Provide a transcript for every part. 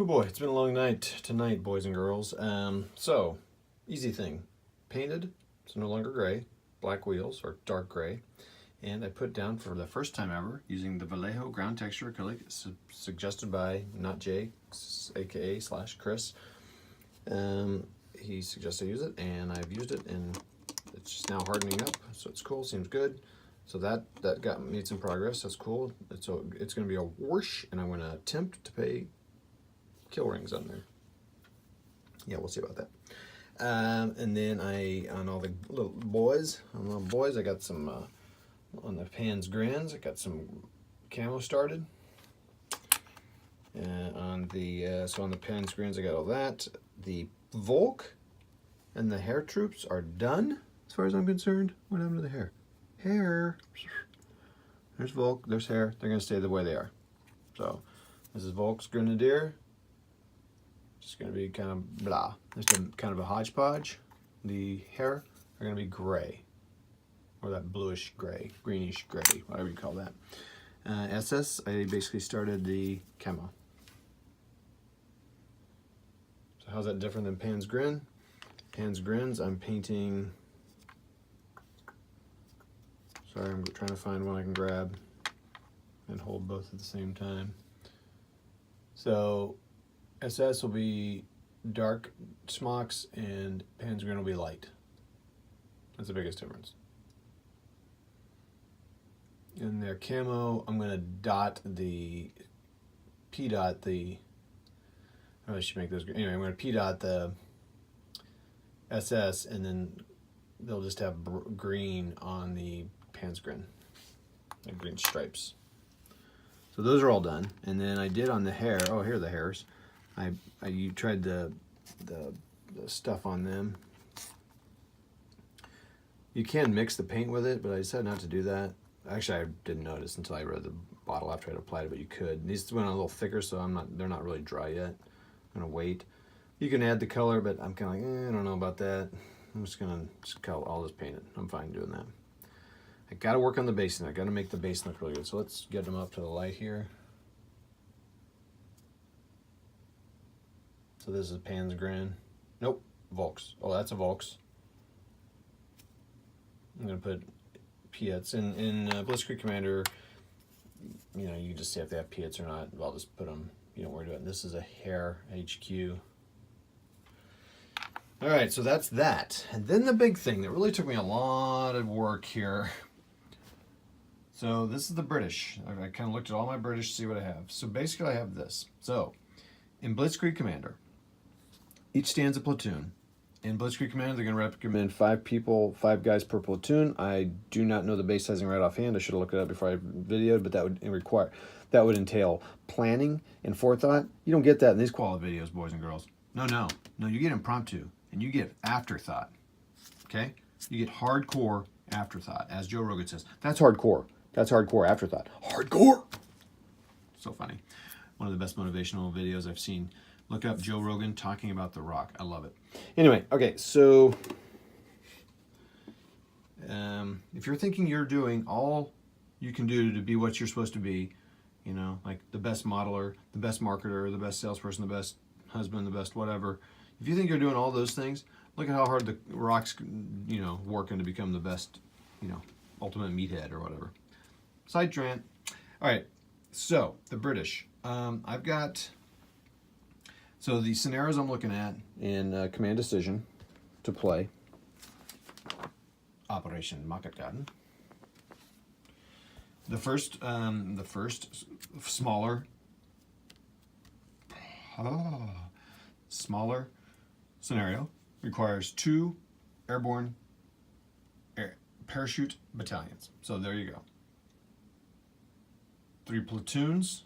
Oh boy, it's been a long night tonight, boys and girls. So, easy thing. Painted, it's no longer gray, black wheels, or dark gray. And I put down for the first time ever, using the Vallejo ground texture acrylic, suggested by Not Jay, aka / Chris. He suggested I use it, and I've used it, and it's just now hardening up, so it's cool, seems good. So that made some progress, that's cool. It's going to be a whoosh, and I'm going to attempt to pay kill rings on there. Yeah, we'll see about that. And then on all the little boys, I got some, on the Pan's Grins, I got some camo started. On the Pan's Grins, I got all that. The Volk and the hair troops are done, as far as I'm concerned. What happened to the hair? Hair. There's Volk, there's hair. They're going to stay the way they are. So, this is Volk's Grenadier. It's going to be kind of blah. Just kind of a hodgepodge. The hair are going to be gray. Or that bluish gray, greenish gray, whatever you call that. SS, I basically started the camo. So how's that different than Pan's Grin? Pan's Grins, I'm painting... Sorry, I'm trying to find one I can grab and hold both at the same time. So, SS will be dark smocks and Pan's Grin will be light. That's the biggest difference. In their camo, I'm going to P-dot the, I should make those, anyway, I'm going to P-dot the SS, and then they'll just have green on the Pan's Grin, like green stripes. So those are all done. And then I did on the hair, oh, here are the hairs. You tried the stuff on them. You can mix the paint with it, but I decided not to do that. Actually, I didn't notice until I read the bottle after I'd applied it, but you could. These went on a little thicker, so they're not really dry yet. I'm gonna wait. You can add the color, but I'm kind of like, I don't know about that. I'm just gonna color all this painted. I'm fine doing that. I gotta work on the basin. I gotta make the basin look really good. So let's get them up to the light here. So this is Pan's Grin. Nope, Volks. Oh, that's a Volks. I'm gonna put Piets in Blitzkrieg Commander. You know, you just say if they have Piets or not. I'll just put them. You don't worry about it. This is a hair HQ. All right, so that's that. And then the big thing that really took me a lot of work here. So this is the British. I kind of looked at all my British to see what I have. So basically I have this. So in Blitzkrieg Commander, each stands a platoon. In Blitzkrieg Commander, they're going to recommend 5 guys per platoon. I do not know the base sizing right offhand. I should have looked it up before I videoed, but that would entail planning and forethought. You don't get that in these quality videos, boys and girls. No, you get impromptu, and you get afterthought, okay? You get hardcore afterthought, as Joe Rogan says. That's hardcore. That's hardcore afterthought. Hardcore! So funny. One of the best motivational videos I've seen. Look up Joe Rogan talking about The Rock. I love it. Anyway, okay, so if you're thinking you're doing all you can do to be what you're supposed to be, you know, like the best modeler, the best marketer, the best salesperson, the best husband, the best whatever, if you think you're doing all those things, look at how hard the Rock's, you know, working to become the best, you know, ultimate meathead or whatever. Side rant. All right, so the British. I've got... So the scenarios I'm looking at in Command Decision to play, Operation Market Garden. The first smaller scenario requires 2 airborne parachute battalions. So there you go. 3 platoons,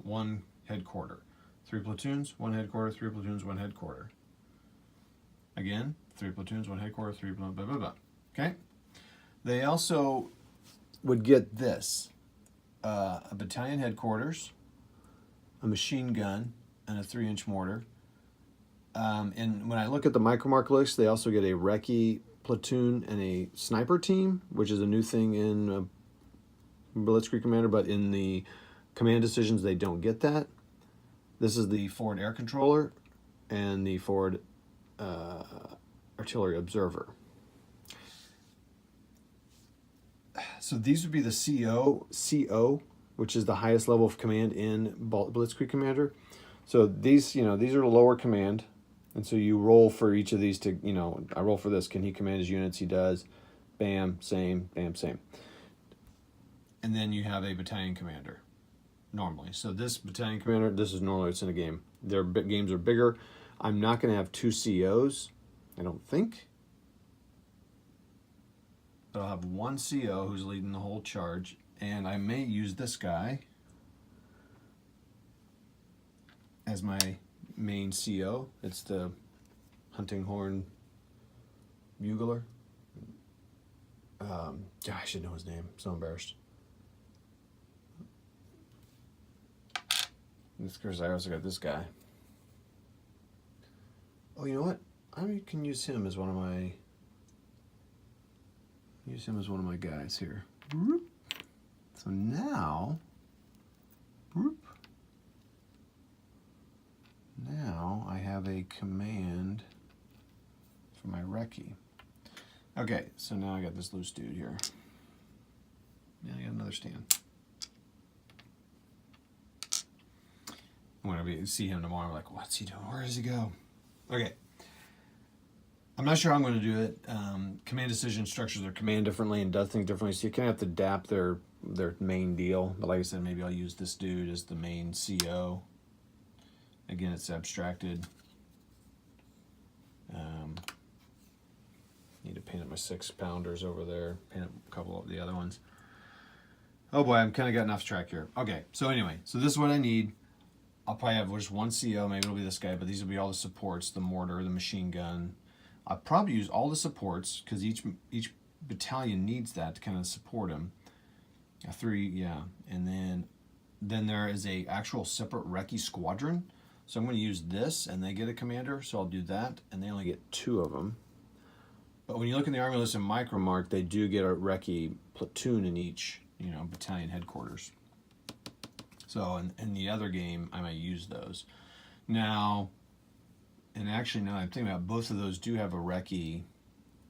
1 headquarter. 3 platoons, 1 headquarter, 3 platoons, 1 headquarter. Again, 3 platoons, 1 headquarter, 3 blah, blah, blah, blah. Okay? They also would get this. A battalion headquarters, a machine gun, and a 3-inch mortar. And when I look at the micromark list, they also get a recce platoon and a sniper team, which is a new thing in Blitzkrieg Commander, but in the Command Decisions, they don't get that. This is the forward air controller and the forward artillery observer. So these would be the CO, which is the highest level of command in Blitzkrieg Commander. So these, these are lower command, and so you roll for each of these to, I roll for this. Can he command his units? He does. Bam, same, bam, same. And then you have a battalion commander, normally. So this battalion commander, this is normally what's in a game. Their games are bigger. I'm not going to have 2 COs, I don't think. But I'll have 1 CO who's leading the whole charge, and I may use this guy as my main CO. It's the hunting horn bugler. I should know his name. I'm so embarrassed. Because I also got this guy. Oh, you know what? I can use him as one of my. Use him as one of my guys here. So now, now I have a command for my recce. Okay, so now I got this loose dude here. Yeah, I got another stand. I'm gonna see him tomorrow. I'm like, what's he doing? Where does he go? Okay. I'm not sure how I'm going to do it. Command decision structures their command differently and does things differently, so you kind of have to adapt their main deal. But like I said, maybe I'll use this dude as the main CO. Again, it's abstracted. Need to paint up my 6-pounders over there. Paint up a couple of the other ones. Oh boy, I'm kind of getting off track here. Okay, so anyway, so this is what I need. I'll probably have just 1 CO. Maybe it'll be this guy, but these will be all the supports: the mortar, the machine gun. I'll probably use all the supports because each battalion needs that to kind of support them. 3, yeah, and then there is a actual separate recce squadron. So I'm going to use this, and they get a commander. So I'll do that, and they only get 2 of them. But when you look in the Army List and Micromark, they do get a recce platoon in each, battalion headquarters. So in the other game, I might use those. Now, and actually, now I'm thinking about, both of those do have a recce.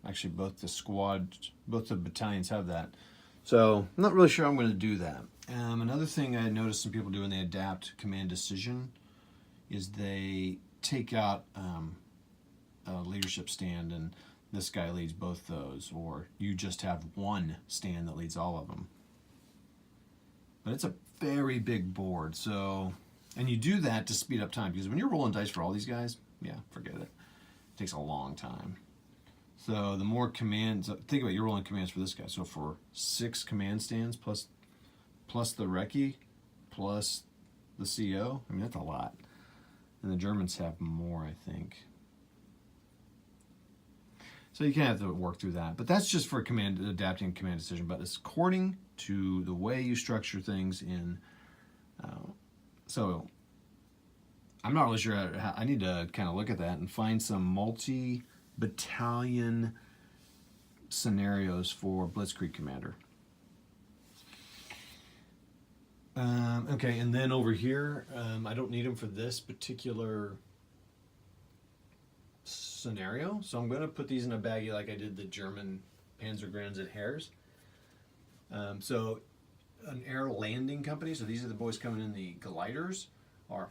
Actually, both the battalions have that. So I'm not really sure I'm going to do that. Another thing I noticed some people do when they adapt command decision is they take out a leadership stand, and this guy leads both those, or you just have 1 stand that leads all of them. But it's a very big board, so, and you do that to speed up time, because when you're rolling dice for all these guys, yeah, forget it. It takes a long time. So the more commands, think about, you're rolling commands for this guy. So for 6 command stands plus the recce plus the CO, I mean, that's a lot. And the Germans have more, I think. So you kind of have to work through that. But that's just for adapting command decision. But it's according to the way you structure things in. So I'm not really sure how, I need to kind of look at that and find some multi-battalion scenarios for Blitzkrieg Commander. Okay, and then over here, I don't need them for this particular scenario, so I'm going to put these in a baggie like I did the German Panzergrenadiers and Hares. So an air landing company, so these are the boys coming in the gliders, are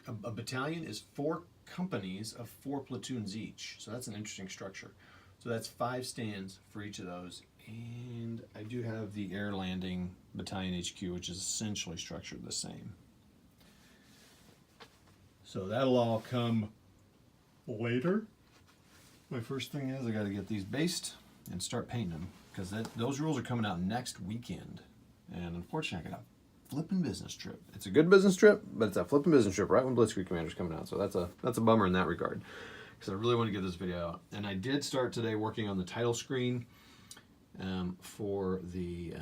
a battalion is 4 companies of 4 platoons each. So that's an interesting structure. So that's 5 stands for each of those. And I do have the air landing battalion HQ, which is essentially structured the same. So that'll all come later. My first thing is I got to get these based and start painting them, because those rules are coming out next weekend. And unfortunately, I got a flipping business trip. It's a good business trip, but it's a flipping business trip right when Blitzkrieg Commander's coming out. So that's a bummer in that regard, because I really want to get this video out. And I did start today working on the title screen for the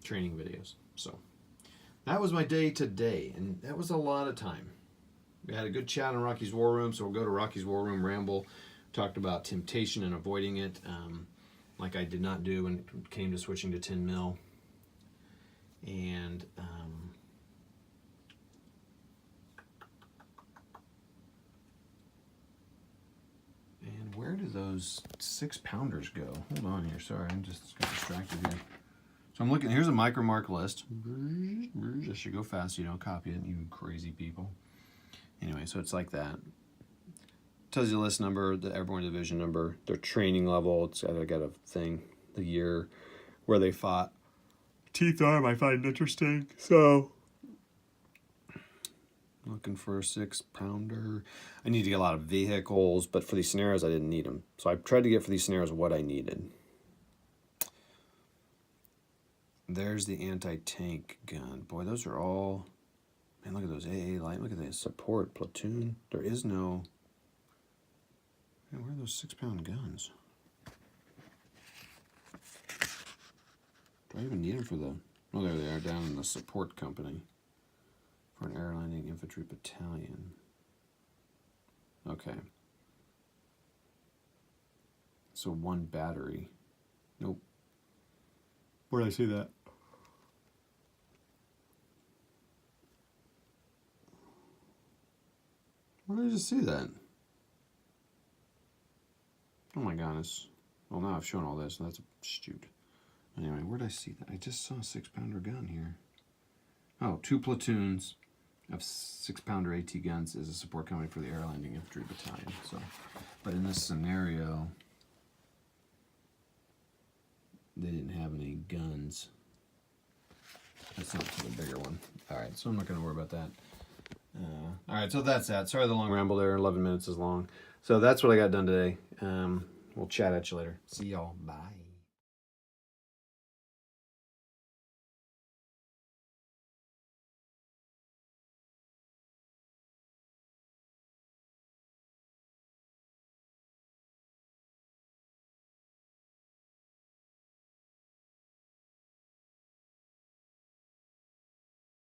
training videos. So that was my day today, and that was a lot of time. We had a good chat in Rocky's War Room, so we'll go to Rocky's War Room Ramble. Talked about temptation and avoiding it, like I did not do when it came to switching to 10 mil. And do those 6-pounders go? Hold on here. Sorry, I'm just got distracted here. So I'm looking. Here's a micro mark list. This should go fast so you don't copy it, you crazy people. Anyway, so it's like that. Tells you the list number, the airborne division number, their training level. It's got a thing, the year where they fought. Teeth arm I find interesting. So looking for a 6-pounder. I need to get a lot of vehicles, but for these scenarios I didn't need them. So I tried to get for these scenarios what I needed. There's the anti-tank gun. Boy, those are all... Man, look at those AA light. Look at the support platoon. There is no... Man, where are those 6-pound guns? Do I even need them for the... Oh, there they are, down in the support company. For an air landing infantry battalion. Okay. So 1 battery. Nope. Where did I see that? Where did I just see that? Oh my goodness. Well, now I've shown all this, and that's stupid. Anyway, where did I see that? I just saw a 6-pounder gun here. Oh, 2 platoons of 6-pounder AT guns is a support company for the air landing infantry battalion. So, but in this scenario, they didn't have any guns. That's not to the bigger one. All right, so I'm not going to worry about that. All right, so that's that. Sorry the long ramble there. 11 minutes is long. So that's what I got done today. We'll chat at you later. See y'all. Bye.